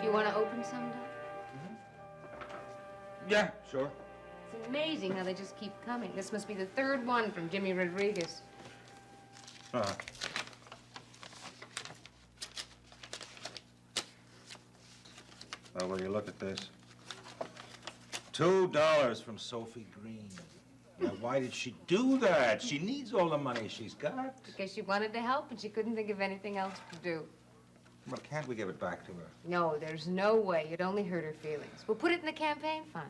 You want to open some, Doc? Yeah, sure. It's amazing how they just keep coming. This must be the third one from Jimmy Rodriguez. Uh-huh. Well, will you look at this? $2 from Sophie Green. Now, why did she do that? She needs all the money she's got. Because she wanted to help and she couldn't think of anything else to do. Well, can't we give it back to her? No, there's no way. You'd only hurt her feelings. We'll put it in the campaign fund.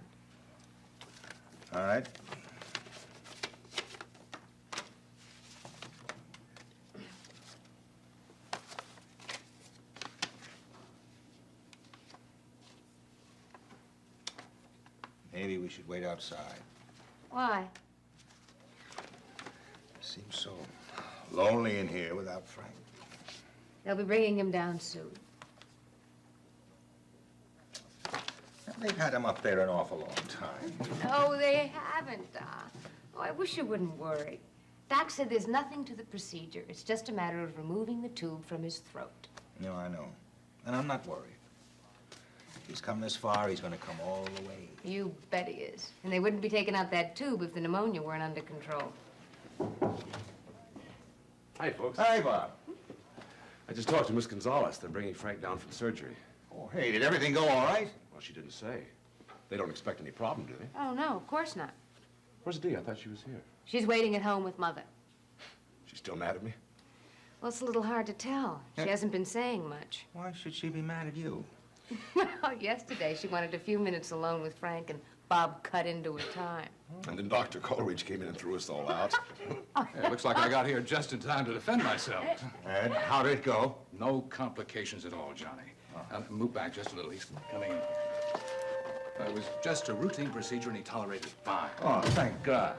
All right. Maybe we should wait outside. Why? Seems so lonely in here without Frank. They'll be bringing him down soon. They've had him up there an awful long time. No, they haven't, Doc. Oh, I wish you wouldn't worry. Doc said there's nothing to the procedure. It's just a matter of removing the tube from his throat. No, I know. And I'm not worried. He's come this far, he's gonna come all the way. You bet he is. And they wouldn't be taking out that tube if the pneumonia weren't under control. Hi, folks. Hi, Bob. I just talked to Miss Gonzalez. They're bringing Frank down for surgery. Oh, hey, did everything go all right? Well, she didn't say. They don't expect any problem, do they? Oh, no, of course not. Where's Dee? I thought she was here. She's waiting at home with Mother. She's still mad at me? Well, it's a little hard to tell. She hasn't been saying much. Why should she be mad at you? Well, yesterday she wanted a few minutes alone with Frank, and Bob cut into her time. And then Dr. Coleridge came in and threw us all out. It looks like I got here just in time to defend myself. And how did it go? No complications at all, Johnny. Move back just a little. He's coming in. It was just a routine procedure, and he tolerated it fine. Oh, thank God.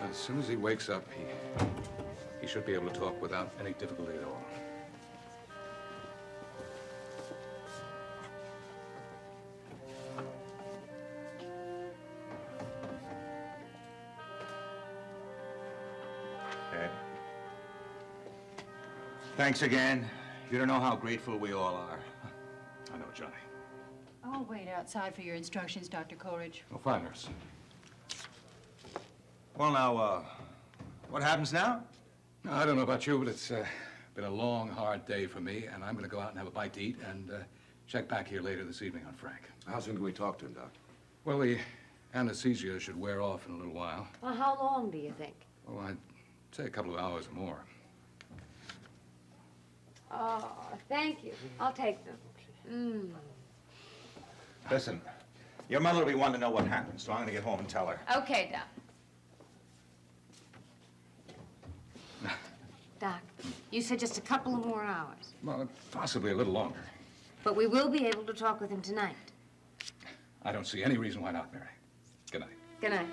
As soon as he wakes up, he should be able to talk without any difficulty at all. Ed. Thanks again. You don't know how grateful we all are. I know, Johnny. I'll wait outside for your instructions, Dr. Coleridge. Oh, fine, nurse. Well, now, what happens now? I don't know about you, but it's been a long, hard day for me, and I'm going to go out and have a bite to eat and check back here later this evening on Frank. How soon can we talk to him, Doc? Well, the anesthesia should wear off in a little while. Well, how long do you think? Oh, I'd say a couple of hours or more. Oh, thank you. I'll take them. Listen, your mother will be wanting to know what happened, so I'm going to get home and tell her. Okay, Doc. Doc, you said just a couple of more hours. Well, possibly a little longer. But we will be able to talk with him tonight. I don't see any reason why not, Mary. Good night. Good night.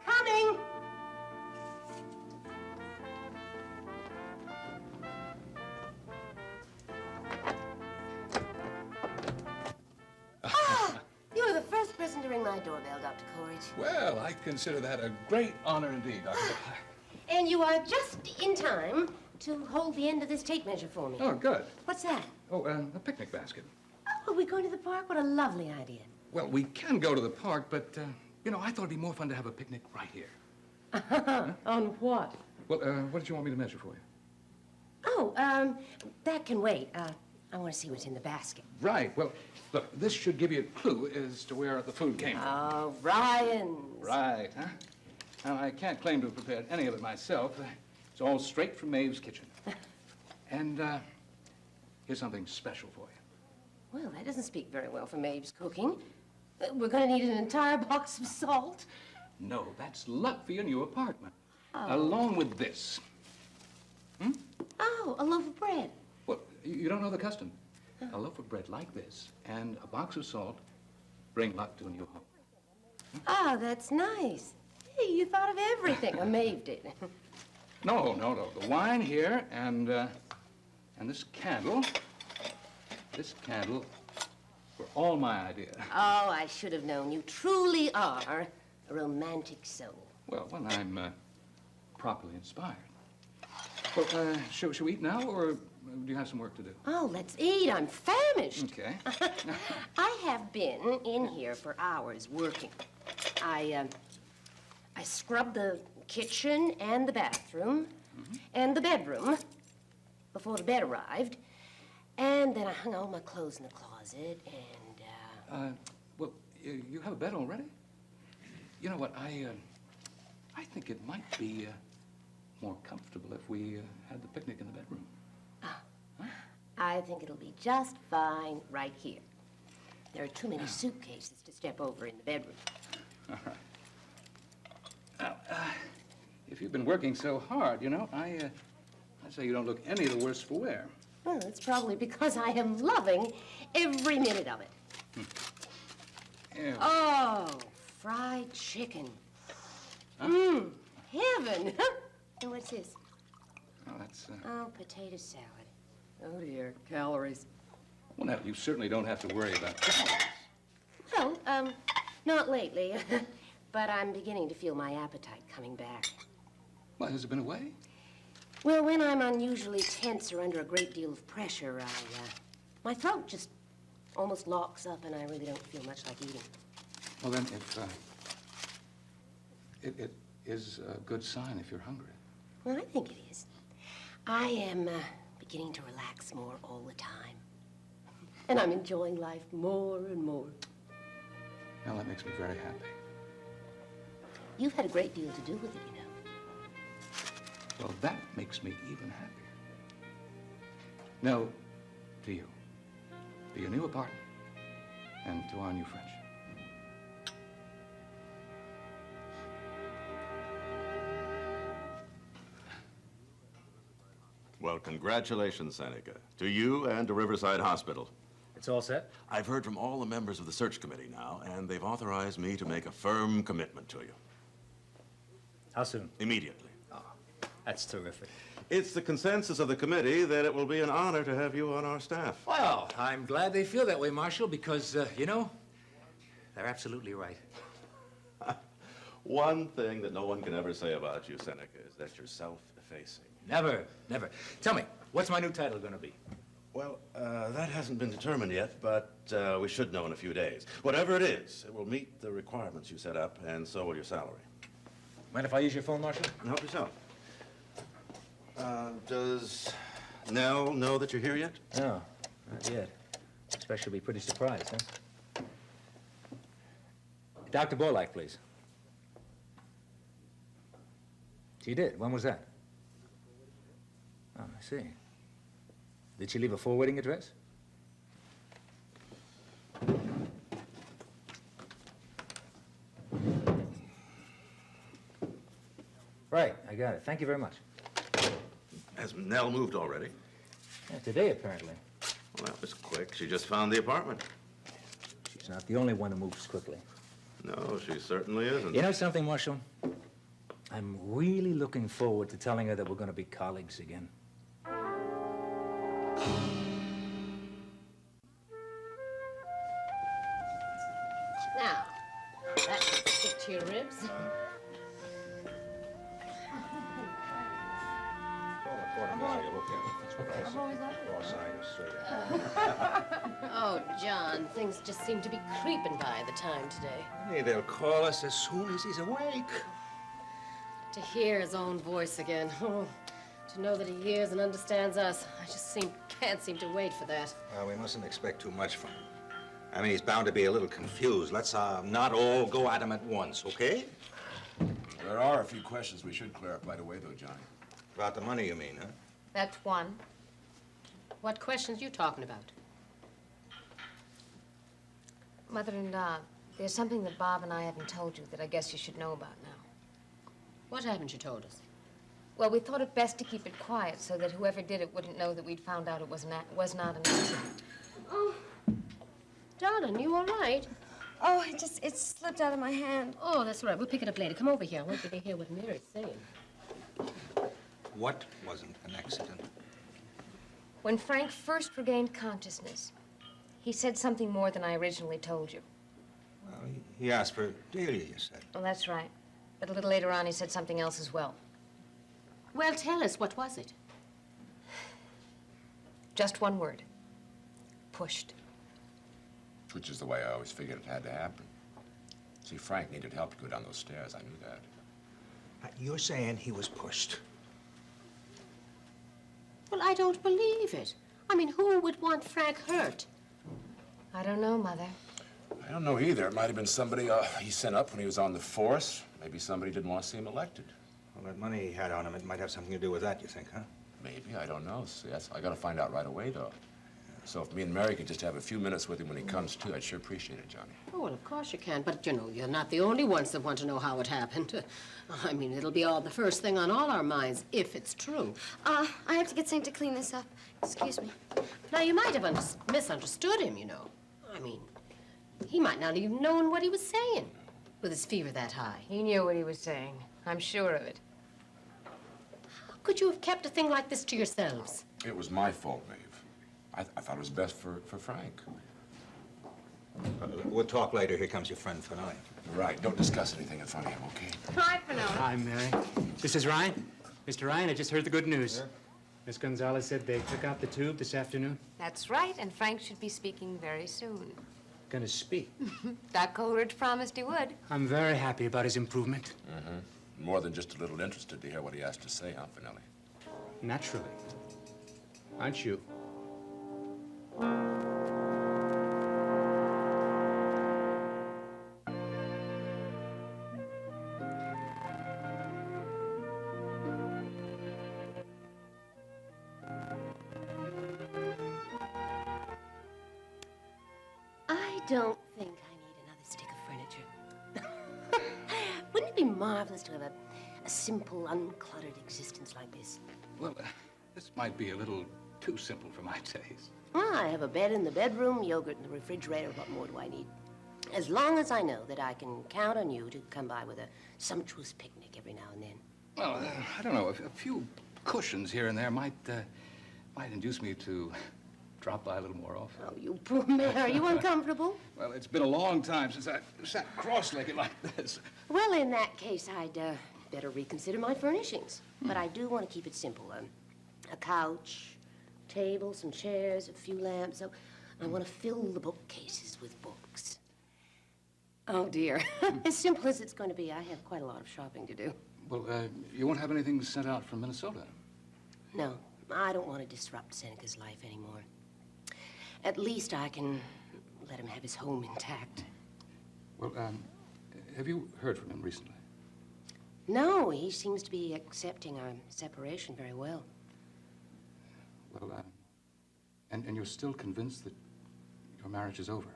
Coming! You were the first person to ring my doorbell, Dr. Coleridge. Well, I consider that a great honor indeed, Doctor. And you are just in time to hold the end of this tape measure for me. Oh, good. What's that? Oh, a picnic basket. Oh, we're going to the park? What a lovely idea. Well, we can go to the park, but, you know, I thought it'd be more fun to have a picnic right here. On what? Well, what did you want me to measure for you? Oh, that can wait. I want to see what's in the basket. Right. Well, look, this should give you a clue as to where the food came from. Oh, Ryan's. Right, huh? Now, I can't claim to have prepared any of it myself. It's all straight from Maeve's kitchen. And, here's something special for you. Well, that doesn't speak very well for Maeve's cooking. We're going to need an entire box of salt. No, that's luck for your new apartment. Along with this. Oh, a loaf of bread. Well, you don't know the custom. A loaf of bread like this and a box of salt bring luck to a new home. Oh, that's nice. Hey, you thought of everything. Maeve did. No. The wine here and this candle were all my idea. Oh, I should have known. You truly are a romantic soul. Well, when I'm properly inspired. Well, should we eat now, or do you have some work to do? Oh, let's eat. I'm famished. Okay. I have been in here for hours working. I scrubbed the kitchen and the bathroom and the bedroom before the bed arrived. And then I hung all my clothes in the closet and, Well, you have a bed already? You know what, I think it might be more comfortable if we had the picnic in the bedroom. I think it'll be just fine right here. There are too many suitcases to step over in the bedroom. All right. Now, if you've been working so hard, you know, I'd say you don't look any the worse for wear. Well, it's probably because I am loving every minute of it. Yeah. Oh, fried chicken. Heaven. And what's this? Oh, that's, Oh, potato salad. Oh, dear, calories. well, now, you certainly don't have to worry about calories. Well, not lately. But I'm beginning to feel my appetite coming back. Well, has it been away? Well, when I'm unusually tense or under a great deal of pressure, my throat just almost locks up and I really don't feel much like eating. Well, then, if, it is a good sign if you're hungry. Well, I think it is. I am beginning to relax more all the time. And I'm enjoying life more and more. Now, that makes me very happy. You've had a great deal to do with it, you know. Well, that makes me even happier. Now, to you, to your new apartment, and to our new friendship. Well, congratulations, Seneca. To you and to Riverside Hospital. It's all set? I've heard from all the members of the search committee now, and they've authorized me to make a firm commitment to you. How soon? Immediately. That's terrific. It's the consensus of the committee that it will be an honor to have you on our staff. Well, I'm glad they feel that way, Marshal, because, you know, they're absolutely right. One thing that no one can ever say about you, Seneca, is that you're self-effacing. Never. Tell me, what's my new title going to be? Well, that hasn't been determined yet, but we should know in a few days. Whatever it is, it will meet the requirements you set up, and so will your salary. Mind if I use your phone, Marshal? Help yourself. Does Nell know that you're here yet? No, not yet. Expect she'll be pretty surprised, huh? Dr. Borlaug, please. She did. When was that? Oh, I see. Did she leave a forwarding address? Right, I got it. Thank you very much. Has Nell moved already? Yeah, today, apparently. Well, that was quick. She just found the apartment. She's not the only one who moves quickly. No, she certainly isn't. You know something, Marshal? I'm really looking forward to telling her that we're going to be colleagues again. Now, that should stick to your ribs. Oh, John, things just seem to be creeping by the time today. Hey, they'll call us as soon as he's awake. To hear his own voice again. Oh, to know that he hears and understands us. I just can't seem to wait for that. Well, we mustn't expect too much from him. I mean, he's bound to be a little confused. Let's not all go at him at once, okay? There are a few questions we should clear up right away, though, Johnny. About the money, you mean, huh? That's one. What questions you talking about? Mother-in-law, there's something that Bob and I haven't told you that I guess you should know about now. What haven't you told us? Well, we thought it best to keep it quiet so that whoever did it wouldn't know that we'd found out it was not an accident. Oh, darling, you all right? Oh, it slipped out of my hand. Oh, that's all right. We'll pick it up later. Come over here. I want you to hear what Mary's saying. What wasn't an accident? When Frank first regained consciousness, he said something more than I originally told you. Well, he asked for Delia, you said. Well, that's right. But a little later on, he said something else as well. Well, tell us, what was it? Just one word. Pushed. Which is the way I always figured it had to happen. See, Frank needed help to go down those stairs. I knew that. You're saying he was pushed. Well, I don't believe it. I mean, who would want Frank hurt? I don't know, Mother. I don't know either. It might have been somebody he sent up when he was on the force. Maybe somebody didn't want to see him elected. Well, that money he had on him, it might have something to do with that, you think, huh? Maybe. I don't know. See, I got to find out right away, though. So if me and Mary could just have a few minutes with him when he comes to, I'd sure appreciate it, Johnny. Oh, well, of course you can. But, you know, you're not the only ones that want to know how it happened. I mean, it'll be the first thing on all our minds, if it's true. I have to get Saint to clean this up. Excuse me. Now, you might have misunderstood him, you know. I mean, he might not even known what he was saying with his fever that high. He knew what he was saying. I'm sure of it. How could you have kept a thing like this to yourselves? It was my fault, Maeve. I thought it was best for Frank. We'll talk later. Here comes your friend Fenelli. Right. Don't discuss anything in front of him, okay? Hi, Fenelli. Hi, Mary. This is Ryan. Mr. Ryan, I just heard the good news. Miss Gonzalez said they took out the tube this afternoon. That's right, and Frank should be speaking very soon. Gonna speak. Doc Coleridge promised he would. I'm very happy about his improvement. Mm-hmm. More than just a little interested to hear what he has to say, huh, Finelli? Naturally. Aren't you? I don't think I need another stick of furniture. Wouldn't it be marvelous to have a simple, uncluttered existence like this? Well, this might be a little too simple for my taste. Well, I have a bed in the bedroom, yogurt in the refrigerator. What more do I need? As long as I know that I can count on you to come by with a sumptuous picnic every now and then. Well, I don't know. A few cushions here and there might induce me to drop by a little more often. Oh, you poor man. Are you uncomfortable? Well, it's been a long time since I sat cross-legged like this. Well, in that case, I'd better reconsider my furnishings. But I do want to keep it simple. A couch, table, some chairs, a few lamps. So I want to fill the bookcases with books. Oh, dear. As simple as it's going to be, I have quite a lot of shopping to do. Well, you won't have anything sent out from Minnesota? No, I don't want to disrupt Seneca's life anymore. At least I can let him have his home intact. Well, have you heard from him recently? No, he seems to be accepting our separation very well. Well, and you're still convinced that your marriage is over?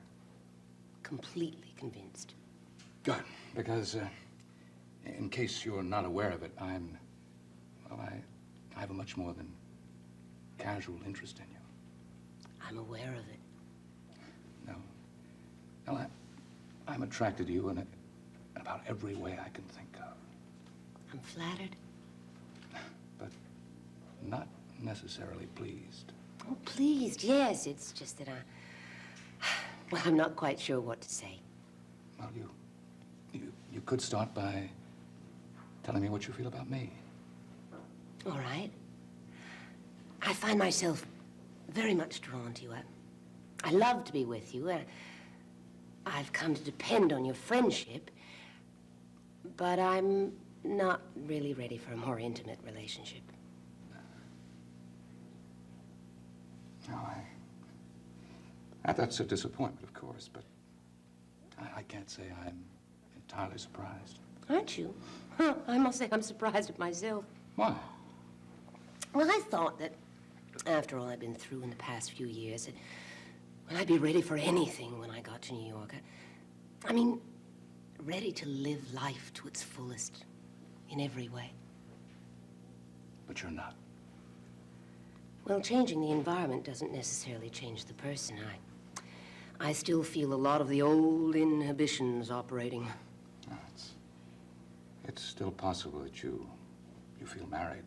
Completely convinced. Good, because in case you're not aware of it, I have a much more than casual interest in you. I'm aware of it. No. Well, I'm attracted to you in about every way I can think of. I'm flattered. But not necessarily pleased. Oh, pleased, yes. It's just that well, I'm not quite sure what to say. Well, you could start by telling me what you feel about me. All right. I find myself very much drawn to you. I love to be with you. I've come to depend on your friendship, but I'm not really ready for a more intimate relationship. No, that's a disappointment, of course, but I can't say I'm entirely surprised. Aren't you? Huh, I must say I'm surprised at myself. Why? Well, I thought that after all I've been through in the past few years, that well, I'd be ready for anything when I got to New York. I mean, ready to live life to its fullest in every way. But you're not. Well, changing the environment doesn't necessarily change the person. I still feel a lot of the old inhibitions operating. No, it's still possible that you feel married.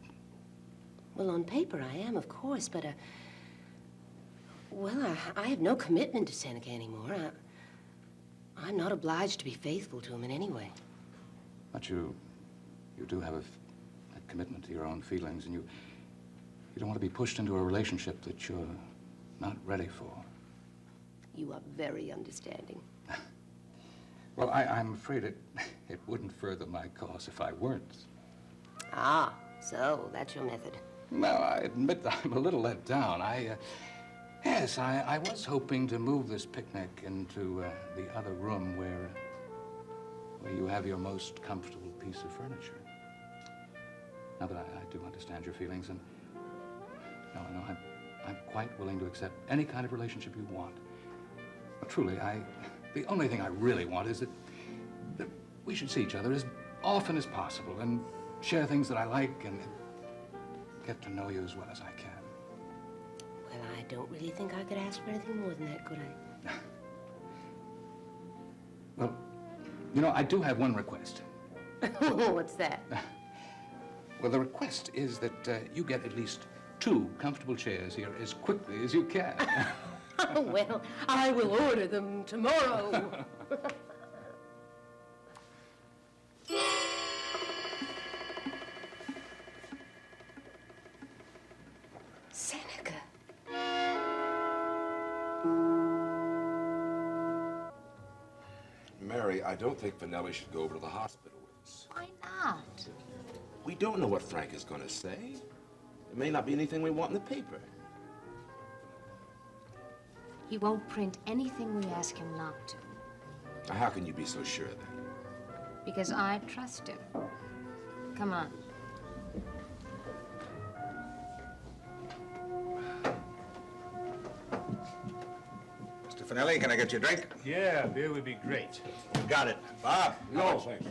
Well, on paper I am, of course, but, well, I have no commitment to Seneca anymore. I'm not obliged to be faithful to him in any way. But you do have a commitment to your own feelings, and you don't want to be pushed into a relationship that you're not ready for. You are very understanding. Well, I'm afraid it wouldn't further my cause if I weren't. Ah, so that's your method. Well, I admit that I'm a little let down. Yes, I was hoping to move this picnic into the other room where you have your most comfortable piece of furniture. Now that I do understand your feelings, and no, I'm quite willing to accept any kind of relationship you want. But truly, the only thing I really want is that we should see each other as often as possible and share things that I like and get to know you as well as I can. Well, I don't really think I could ask for anything more than that, could I? Well, you know, I do have one request. What's that? Well, the request is that you get at least 2 comfortable chairs here as quickly as you can. Well, I will order them tomorrow. Seneca. Mary, I don't think Finelli should go over to the hospital with us. Why not? We don't know what Frank is going to say. It may not be anything we want in the paper. He won't print anything we ask him not to, Now, how can you be so sure then? because I trust him. Come on. Mr. Finelli, can I get you a drink? Yeah, beer would be great. Got it. Bob? No, thanks.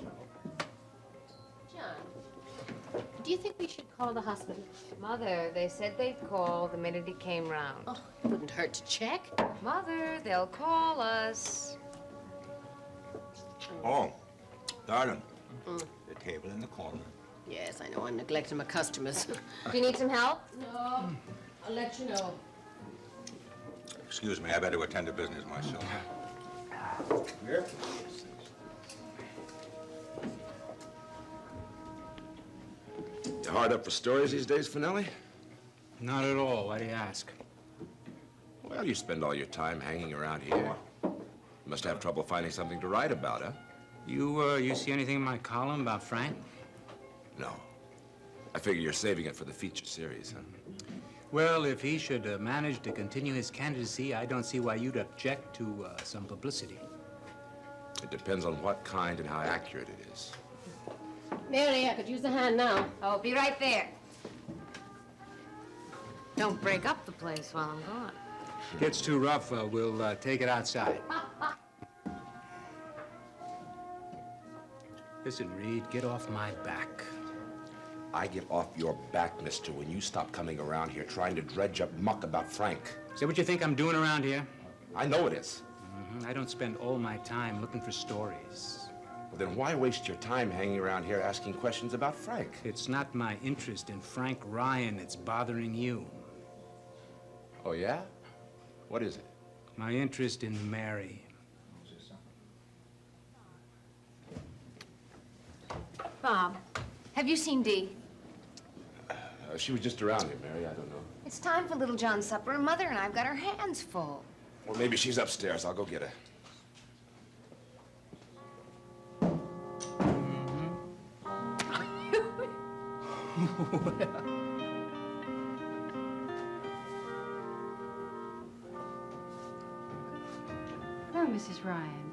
John, do you think we should call the hospital? Mother, they said they'd call the minute he came round. Oh, it wouldn't hurt to check. Mother, they'll call us. Oh, darling. The table in the corner. Yes, I know. I'm neglecting my customers. Do you need some help? No, I'll let you know. Excuse me, I better attend to business myself. Here? You hard up for stories these days, Finelli? Not at all. Why do you ask? Well, you spend all your time hanging around here. You must have trouble finding something to write about, huh? You see anything in my column about Frank? No. I figure you're saving it for the feature series, huh? Well, if he should manage to continue his candidacy, I don't see why you'd object to some publicity. It depends on what kind and how accurate it is. Mary, I could use a hand now. Oh, be right there. Don't break up the place while I'm gone. Gets too rough, we'll take it outside. Listen, Reed, get off my back. I get off your back, mister, when you stop coming around here trying to dredge up muck about Frank. Is that what you think I'm doing around here? I know it is. I don't spend all my time looking for stories. Well, then why waste your time hanging around here asking questions about Frank? It's not my interest in Frank Ryan that's bothering you. Oh, yeah? What is it? My interest in Mary. Bob, have you seen Dee? She was just around here, Mary. I don't know. It's time for Little John's supper, and Mother and I've got our hands full. Well, maybe she's upstairs. I'll go get her. Hello, Mrs. Ryan.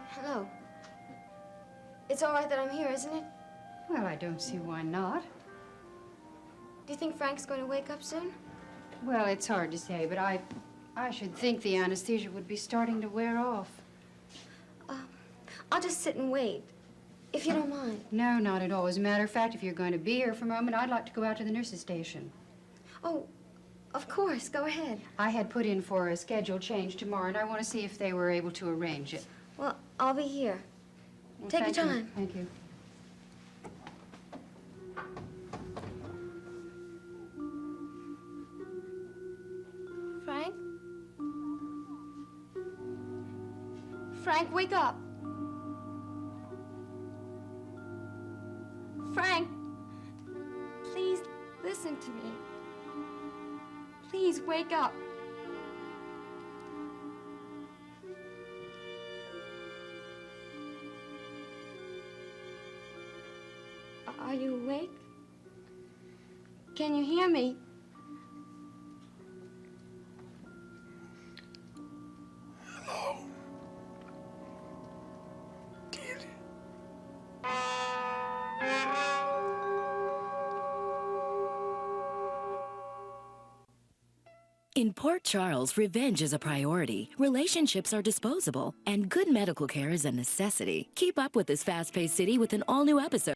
Hello. It's all right that I'm here, isn't it? Well, I don't see why not. Do you think Frank's going to wake up soon? Well, it's hard to say, but I should think the anesthesia would be starting to wear off. I'll just sit and wait, if you don't mind. No, not at all. As a matter of fact, if you're going to be here for a moment, I'd like to go out to the nurse's station. Oh, of course. Go ahead. I had put in for a schedule change tomorrow, and I want to see if they were able to arrange it. Well, I'll be here. Well, Take your thank you. time. Thank you. Frank? Frank, wake up. Frank, please listen to me. Please wake up. Are you awake? Can you hear me? Hello. Dearly. In Port Charles, revenge is a priority, relationships are disposable, and good medical care is a necessity. Keep up with this fast-paced city with an all-new episode.